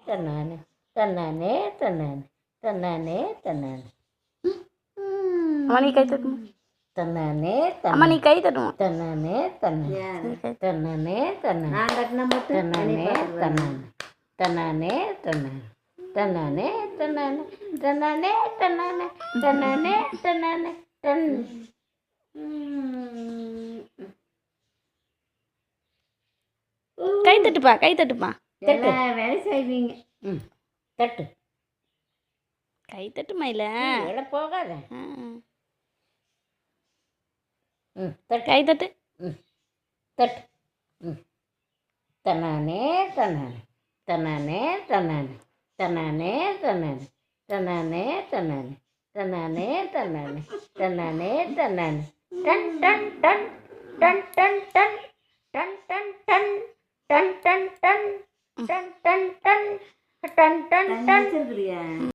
தன்னானே தன்னானே தன்னானே தன்னானே தன்னானே அம்மா நீ கை தட்டுமா தன்னானே அம்மா நீ கை தட்டுமா தன்னானே தன்னானே தன்னானே தன்னானே நான் கட்டினா மட்டும் தன்னானே தன்னானே தன்னானே தன்னானே தன்னானே தன்னானே தன்னானே தன்னானே தன்னானே தன்னானே தன் கை தட்டுப்பா எல்லாம் வேலை செய்வீங்க. ம் தட்டு கை தட்டுமா இல்லை எல்லாம் போகாத ம் தட்டு கை தட்டு ம் தட்டு ம் தன்னானே தன்னானே தன்னானே தன்னானே தன்னானே தன்னானே தன்னானே தன்னானே தன்னானே தன்னானே தன்னானே தன்னானே டன் டன் டன் டன் டன் டன் டன் டன் டன் டன் டன் டன் டன் டன் டன் டன் டன் டன் வச்சிருக்கிறியா?